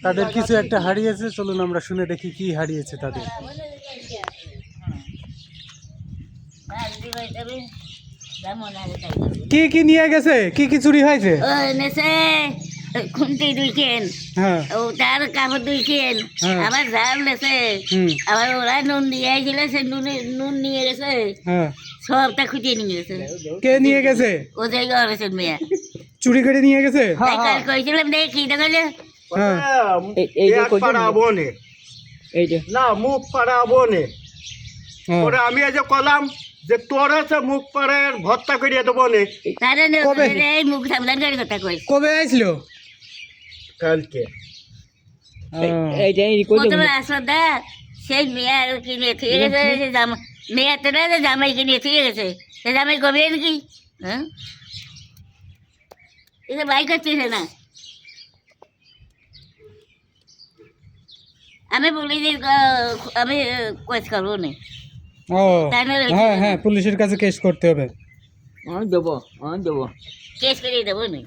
তাদের কিছু একটা হারিয়েছে, চলুন আমরা শুনে দেখি কি হারিয়েছে তাদের। কি কি নিয়ে গেছে, কি কি চুরি হয়েছে? খুন্তি দুইছেন, হ্যাঁ ও তার কাপড় দুইছেন, হ্যাঁ। আবার ঝাল নেছে, আবার ওরা নুন দিয়ে আইছিল, সে নুন নিয়ে গেছে, হ্যাঁ। সবটা খুঁটিয়ে নিয়ে গেছে। কে নিয়ে গেছে? ও জায়গা হয়েছেন মেয়া, চুরি করে নিয়ে গেছে? তাই কাল কইছিলাম দেখি দেখালে হ্যাঁ না মুখ পাড়াবো নে হ্যাঁ। ওরে আমি এই যে কলাম যে তোর আছে মুখ পাড়ে ভর্তা করিয়ে দেবো নে তারা কবে? এই মুখ সাবধান করে কথা কই। কবে আইছিল? কালকে প্রথমে আসদা সেই মেয়া কিনে ঠিক গেছে, সে জামা মেয়া তো না, জামাই কিনে ঠিক গেছে, সে জামাই কবে নাকি? হ্যাঁ এটা বাই করতেছে না। আমি বলি যে আমি কোচ করবো না, ও তাই না? হ্যাঁ হ্যাঁ, পুলিশের কাছে কেস করতে হবে। কেস করে দেবো না।